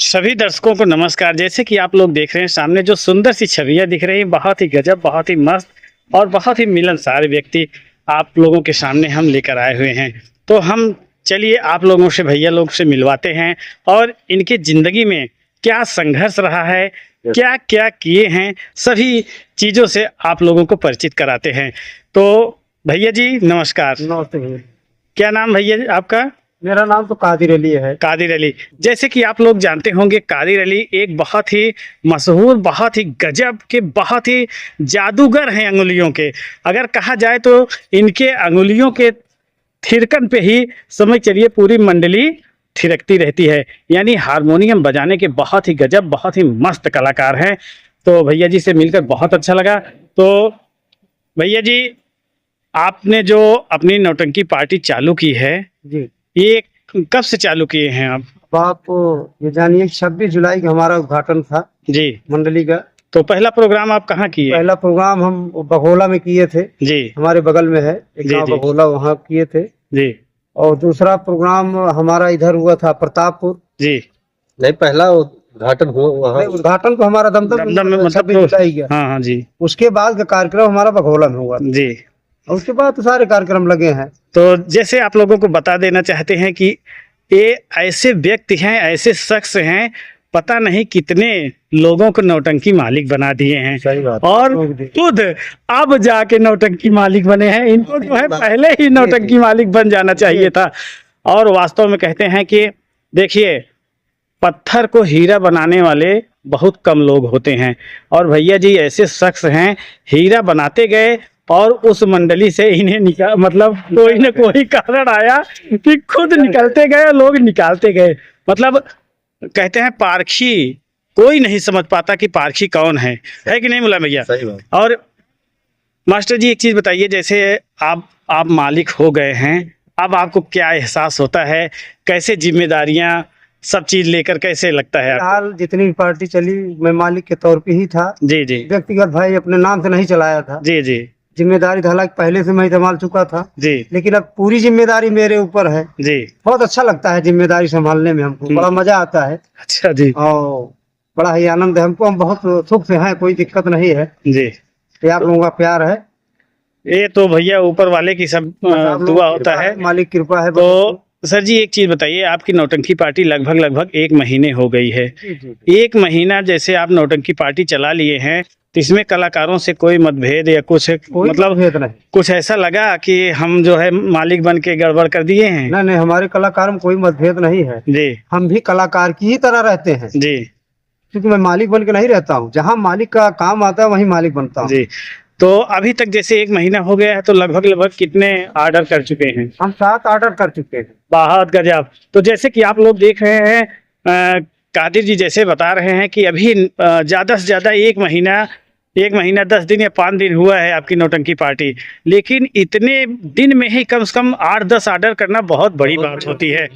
सभी दर्शकों को नमस्कार। जैसे कि आप लोग देख रहे हैं सामने जो सुंदर सी छवियां दिख रही हैं, बहुत ही गजब, बहुत ही मस्त और बहुत ही मिलनसार व्यक्ति आप लोगों के सामने हम लेकर आए हुए हैं। तो हम चलिए आप लोगों से, भैया लोग से मिलवाते हैं और इनके ज़िंदगी में क्या संघर्ष रहा है, क्या क्या किए हैं, सभी चीज़ों से आप लोगों को परिचित कराते हैं। तो भैया जी नमस्कार। नमस्ते भैया। क्या नाम भैया आपका? मेरा नाम तो कादिर अली है। कादिर अली। जैसे कि आप लोग जानते होंगे, कादिर अली एक बहुत ही मशहूर, बहुत ही गजब के, बहुत ही जादूगर हैं अंगुलियों के। अगर कहा जाए तो इनके अंगुलियों के थिरकन पे ही समझ चलिए पूरी मंडली थिरकती रहती है। यानी हारमोनियम बजाने के बहुत ही गजब, बहुत ही मस्त कलाकार हैं। तो भैया जी से मिलकर बहुत अच्छा लगा। तो भैया जी, आपने जो अपनी नौटंकी पार्टी चालू की है, जी, ये कब से चालू किए हैं आप? अब आप ये जानिए 26 जुलाई का हमारा उद्घाटन था जी। मंडली का। तो पहला प्रोग्राम आप कहाँ किए? पहला प्रोग्राम हम बघोला में किए थे। जी हमारे बगल में है एक जी गांव जी बघोला, वहाँ किए थे। जी और दूसरा प्रोग्राम हमारा इधर हुआ था प्रतापपुर। जी। नहीं, पहला उद्घाटन हुआ वहाँ। नहीं, उद्घाटन तो हमारा दमदम दमदम में, मतलब 26 जुलाई का। हाँ हाँ जी उसके बाद का कार्यक्रम हमारा बघोला में हुआ। जी। और उसके बाद तो सारे कार्यक्रम लगे हैं। तो जैसे आप लोगों को बता देना चाहते हैं कि ये ऐसे व्यक्ति हैं, ऐसे शख्स हैं, पता नहीं कितने लोगों को नौटंकी मालिक बना दिए हैं। सही बात। और खुद अब जाके नौटंकी मालिक बने हैं। इनको जो है पहले ही नौटंकी मालिक बन जाना चाहिए था। और वास्तव में कहते हैं कि देखिए, पत्थर को हीरा बनाने वाले बहुत कम लोग होते हैं और भैया जी ऐसे शख्स हैं, हीरा बनाते गए और उस मंडली से इन्हें मतलब कोई न कोई कारण आया कि खुद निकलते गए और लोग निकालते गए। मतलब कहते हैं पारखी कोई नहीं समझ पाता कि पारखी कौन है कि नहीं मुला भैया? सही बात। और मास्टर जी एक चीज़ बताइए, जैसे आप मालिक हो गए हैं, अब आपको क्या एहसास होता है, कैसे जिम्मेदारियां सब चीज लेकर कैसे लगता है आपको? फिलहाल जितनी भी पार्टी चली मैं मालिक के तौर पे ही था। जी जी व्यक्तिगत भाई अपने नाम से नहीं चलाया था। जी जी जिम्मेदारी तो हालांकि पहले से मैं संभाल चुका था, जी लेकिन अब पूरी जिम्मेदारी मेरे ऊपर है। जी। बहुत अच्छा लगता है जिम्मेदारी संभालने में, हमको बड़ा मजा आता है अच्छा जी और बड़ा ही आनंद है हमको। हम बहुत सुख से हैं, कोई दिक्कत नहीं है। जी। ये आप लोगों का प्यार है, ये तो भैया ऊपर वाले की सब आप लोगों दुआ की होता कृपा है। मालिक कृपा है। तो सर जी एक चीज बताइए, आपकी नौटंकी पार्टी लगभग 1 महीने हो गई है। जी, जी। 1 महीना जैसे आप नौटंकी पार्टी चला लिए हैं, तो इसमें कलाकारों से कोई मतभेद या कुछ कोई मतलब मतभेद नहीं। कुछ ऐसा लगा कि हम जो है मालिक बन के गड़बड़ कर दिए हैं? नहीं नहीं, हमारे कलाकार में कोई मतभेद नहीं है। जी हम भी कलाकार की ही तरह रहते हैं, जी क्योंकि मैं मालिक बन के नहीं रहता हूँ। जहाँ मालिक का काम आता है वहीं मालिक बनता हूँ। जी। तो अभी तक जैसे 1 महीना हो गया है, तो लगभग कितने ऑर्डर कर चुके हैं? हम 7 ऑर्डर कर चुके हैं। बहुत गजब। तो जैसे कि आप लोग देख रहे हैं, कादिर जी जैसे बता रहे हैं कि अभी ज़्यादा से ज़्यादा 1 महीना 10 दिन या 5 दिन हुआ है आपकी नौटंकी पार्टी, लेकिन इतने दिन में ही कम से कम 8-10 ऑर्डर करना बहुत बड़ी बात होती है।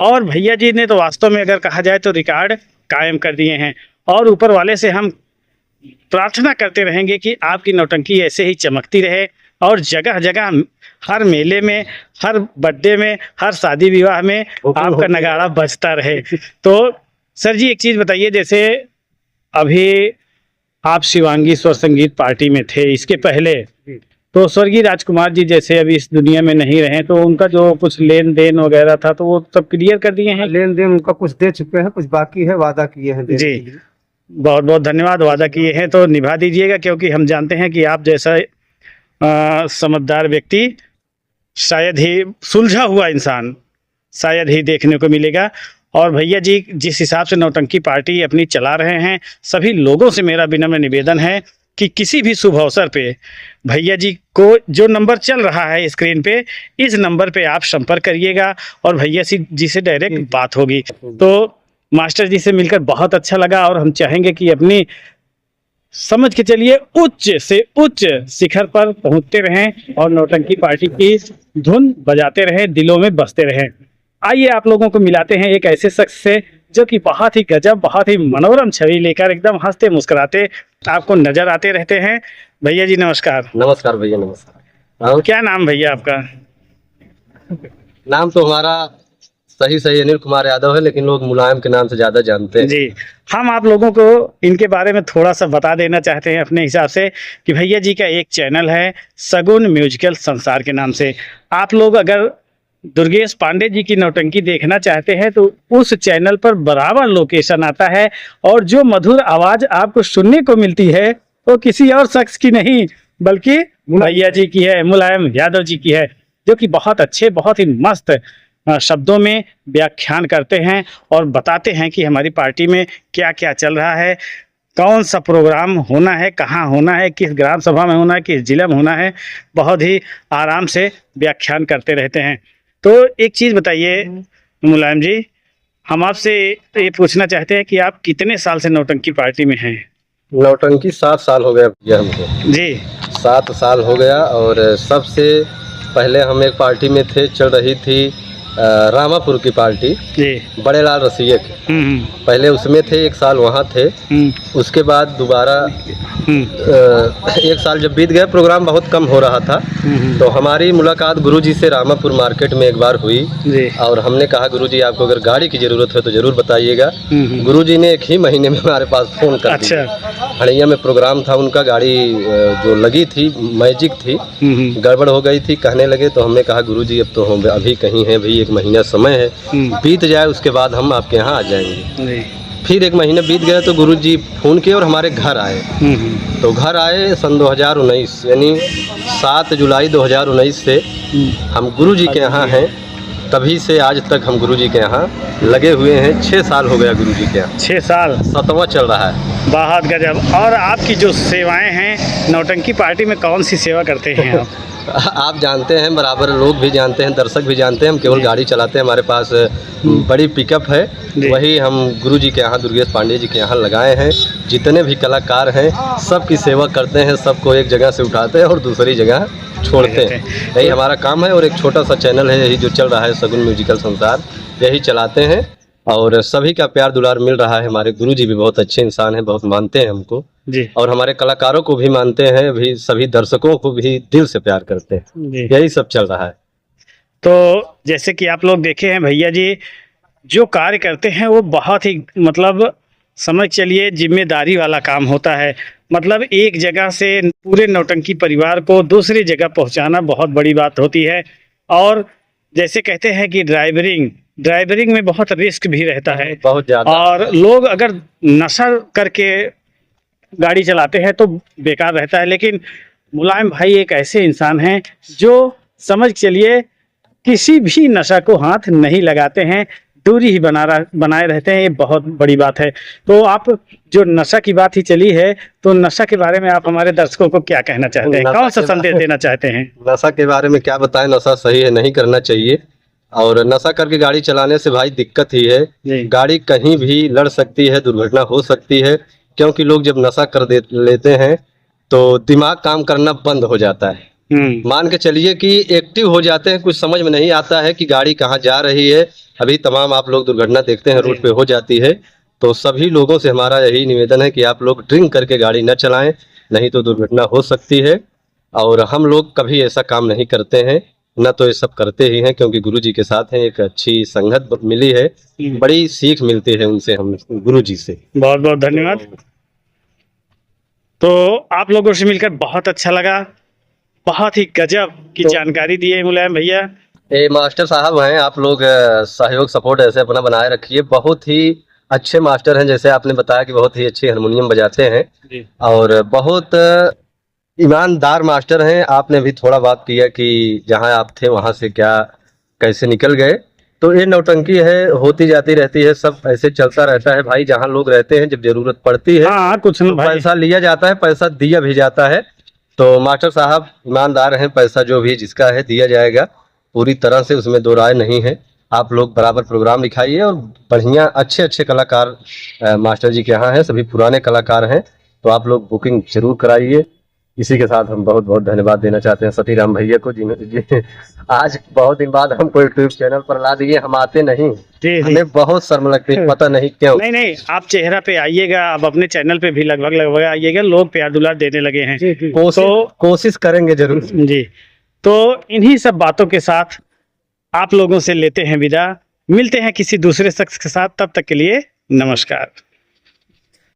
और भैया जी ने तो वास्तव में अगर कहा जाए तो रिकॉर्ड कायम कर दिए हैं। और ऊपर वाले से हम प्रार्थना करते रहेंगे कि आपकी नौटंकी ऐसे ही चमकती रहे और जगह जगह, हर मेले में, हर बर्थडे में, हर शादी विवाह में आपका नगाड़ा बजता रहे। तो सर जी एक चीज़ बताइए, जैसे अभी आप शिवांगी स्वर संगीत पार्टी में थे, इसके पहले तो स्वर्गीय राजकुमार जी जैसे अभी इस दुनिया में नहीं रहे, तो उनका जो कुछ लेन देन वगैरह था तो वो सब क्लियर कर दिए हैं? लेन देन उनका कुछ दे चुके हैं, कुछ बाकी है, वादा किए हैं देने जी। के लिए। बहुत बहुत धन्यवाद। वादा किए हैं तो निभा दीजिएगा, क्योंकि हम जानते हैं कि आप जैसा समझदार व्यक्ति, शायद ही सुलझा हुआ इंसान शायद ही देखने को मिलेगा। और भैया जी जिस हिसाब से नौटंकी पार्टी अपनी चला रहे हैं, सभी लोगों से मेरा विनम्र निवेदन है कि किसी भी शुभ अवसर पे भैया जी को जो नंबर चल रहा है स्क्रीन पे, इस नंबर पे आप संपर्क करिएगा और भैया जी से डायरेक्ट बात होगी। तो मास्टर जी से मिलकर बहुत अच्छा लगा और हम चाहेंगे कि अपनी समझ के चलिए उच्च से उच्च शिखर पर पहुंचते रहें और नौटंकी पार्टी की धुन बजाते रहें, दिलों में बसते रहें। आइए आप लोगों को मिलाते हैं एक ऐसे शख्स से जो कि बहुत ही गजब, बहुत ही मनोरम छवि लेकर एकदम हंसते मुस्कुराते आपको नजर आते रहते हैं। भैया जी नमस्कार। नमस्कार भैया, नमस्कार। क्या नाम भैया आपका? नाम तो हमारा सही अनिल कुमार यादव है, लेकिन लोग मुलायम के नाम से ज्यादा जानते हैं। जी, हम आप लोगों को इनके बारे में थोड़ा सा बता देना चाहते हैं अपने हिसाब से कि भैया जी का एक चैनल है सगुन म्यूजिकल संसार के नाम से। आप लोग अगर दुर्गेश पांडे जी की नौटंकी देखना चाहते हैं तो उस चैनल पर बराबर लोकेशन आता है, और जो मधुर आवाज़ आपको सुनने को मिलती है वो किसी और शख्स की नहीं बल्कि भैया जी की है, मुलायम यादव जी की है, जो कि बहुत अच्छे, बहुत ही मस्त शब्दों में व्याख्यान करते हैं और बताते हैं कि हमारी पार्टी में क्या क्या चल रहा है, कौन सा प्रोग्राम होना है, कहाँ होना है, किस ग्राम सभा में होना है, किस जिला में होना है। बहुत ही आराम से व्याख्यान करते रहते हैं। तो एक चीज़ बताइए मुलायम जी, हम आपसे ये पूछना चाहते हैं कि आप कितने साल से नौटंकी पार्टी में हैं? नौटंकी 7 साल हो गया भैया हमको। जी 7 साल हो गया। और सबसे पहले हम एक पार्टी में थे, चल रही थी रामापुर की पार्टी, जी बड़े लाल रसिया की। हम्म पहले उसमें थे, 1 साल वहाँ थे। उसके बाद दोबारा 1 साल जब बीत गया, प्रोग्राम बहुत कम हो रहा था, तो हमारी मुलाकात गुरुजी से रामापुर मार्केट में एक बार हुई। जी और हमने कहा गुरुजी आपको अगर गाड़ी की ज़रूरत है तो ज़रूर बताइएगा। गुरुजी ने 1 ही महीने में हमारे पास फ़ोन कर दिया। अच्छा हड़ैया में प्रोग्राम था उनका, गाड़ी जो लगी थी मैजिक थी, गड़बड़ हो गई थी। कहने लगे तो हमने कहा गुरुजी अब तो हम अभी कहीं हैं भाई, 1 महीना समय है, बीत जाए उसके बाद हम आपके यहाँ आ जाएंगे। जी फिर 1 महीना बीत गया तो गुरुजी फ़ोन किए और हमारे घर आए। तो घर आए सन 2019 यानी 7 जुलाई 2019 से हम गुरुजी के यहाँ हैं। तभी से आज तक हम गुरुजी के यहाँ लगे हुए हैं। 6 साल हो गया गुरुजी के यहाँ, 6 साल 7वां चल रहा है। बहुत गजब। और आपकी जो सेवाएं हैं नौटंकी पार्टी में, कौन सी सेवा करते हैं आप? आप जानते हैं, बराबर लोग भी जानते हैं, दर्शक भी जानते हैं, हम केवल गाड़ी चलाते हैं। हमारे पास बड़ी पिकअप है, वही हम गुरुजी के यहाँ, दुर्गेश पांडे जी के यहाँ लगाए हैं। जितने भी कलाकार हैं सबकी सेवा करते हैं, सबको एक जगह से उठाते हैं और दूसरी जगह छोड़ते हैं। यही हमारा काम है। और एक छोटा सा चैनल है यही जो चल रहा है सगुन म्यूजिकल संसार, यही चलाते हैं। और सभी का प्यार दुलार मिल रहा है। हमारे गुरुजी भी बहुत अच्छे इंसान हैं, बहुत मानते हैं हमको जी और हमारे कलाकारों को भी मानते हैं, भी सभी दर्शकों को भी दिल से प्यार करते हैं। जी। यही सब चल रहा है। तो जैसे कि आप लोग देखे हैं भैया जी जो कार्य करते हैं वो बहुत ही मतलब समझ चलिए जिम्मेदारी वाला काम होता है। मतलब एक जगह से पूरे नौटंकी परिवार को दूसरी जगह पहुंचाना बहुत बड़ी बात होती है। और जैसे कहते हैं कि ड्राइवरिंग में बहुत रिस्क भी रहता है, बहुत ज्यादा। और लोग अगर नशा करके गाड़ी चलाते हैं तो बेकार रहता है। लेकिन मुलायम भाई एक ऐसे इंसान हैं जो समझ चलिए किसी भी नशा को हाथ नहीं लगाते हैं, दूरी ही बनाए रहते हैं। ये बहुत बड़ी बात है। तो आप जो नशा की बात ही चली है, तो नशा के बारे में आप हमारे दर्शकों को क्या कहना चाहते हैं, कौन सा संदेश देना चाहते हैं? नशा के बारे में क्या बताएं, नशा सही है, नहीं करना चाहिए। और नशा करके गाड़ी चलाने से भाई दिक्कत ही है, गाड़ी कहीं भी लड़ सकती है, दुर्घटना हो सकती है। क्योंकि लोग जब नशा कर लेते हैं तो दिमाग काम करना बंद हो जाता है। मान के चलिए कि एक्टिव हो जाते हैं, कुछ समझ में नहीं आता है कि गाड़ी कहाँ जा रही है। अभी तमाम आप लोग दुर्घटना देखते हैं, रोड पे हो जाती है। तो सभी लोगों से हमारा यही निवेदन है कि आप लोग ड्रिंक करके गाड़ी न चलाएं, नहीं तो दुर्घटना हो सकती है। और हम लोग कभी ऐसा काम नहीं करते हैं, न तो ये सब करते ही हैं, क्योंकि गुरुजी के साथ हैं, एक अच्छी संगत मिली है, बड़ी सीख मिलती है उनसे, हम गुरुजी से। बहुत बहुत धन्यवाद। तो आप लोगों से मिलकर बहुत अच्छा लगा, बहुत ही गजब की जानकारी दी है मुलायम भैया। ये मास्टर साहब हैं, आप लोग सहयोग सपोर्ट ऐसे अपना बनाए रखिए। बहुत ही अच्छे मास्टर हैं, जैसे आपने बताया कि बहुत ही अच्छी हारमोनियम बजाते हैं और बहुत ईमानदार मास्टर हैं। आपने भी थोड़ा बात किया कि जहां आप थे वहां से क्या कैसे निकल गए, तो ये नौटंकी है, होती जाती रहती है, सब ऐसे चलता रहता है भाई। जहां लोग रहते हैं जब जरूरत पड़ती है कुछ तो पैसा लिया जाता है, पैसा दिया भी जाता है। तो मास्टर साहब ईमानदार हैं, पैसा जो भी जिसका है दिया जाएगा पूरी तरह से, उसमें दो राय नहीं है। आप लोग बराबर प्रोग्राम लिखाइए और बढ़िया अच्छे अच्छे कलाकार मास्टर जी के यहाँ हैं, सभी पुराने कलाकार हैं, तो आप लोग बुकिंग जरूर कराइए। इसी के साथ हम बहुत बहुत धन्यवाद देना चाहते हैं सतीराम भैया को, जिन्होंने आज बहुत दिन बाद हमको यूट्यूब चैनल पर ला दिए। हम आते नहीं, हमें बहुत शर्म लगती है, पता नहीं क्यों। नहीं, आप चेहरा पे आइएगा, आप अपने चैनल पे भी लगभग आइएगा, लोग प्यार दुलार देने लगे हैं। कोशिश करेंगे जरूर जी। तो इन्हीं सब बातों के साथ आप लोगों से लेते हैं विदा। मिलते हैं किसी दूसरे शख्स के साथ, तब तक के लिए नमस्कार।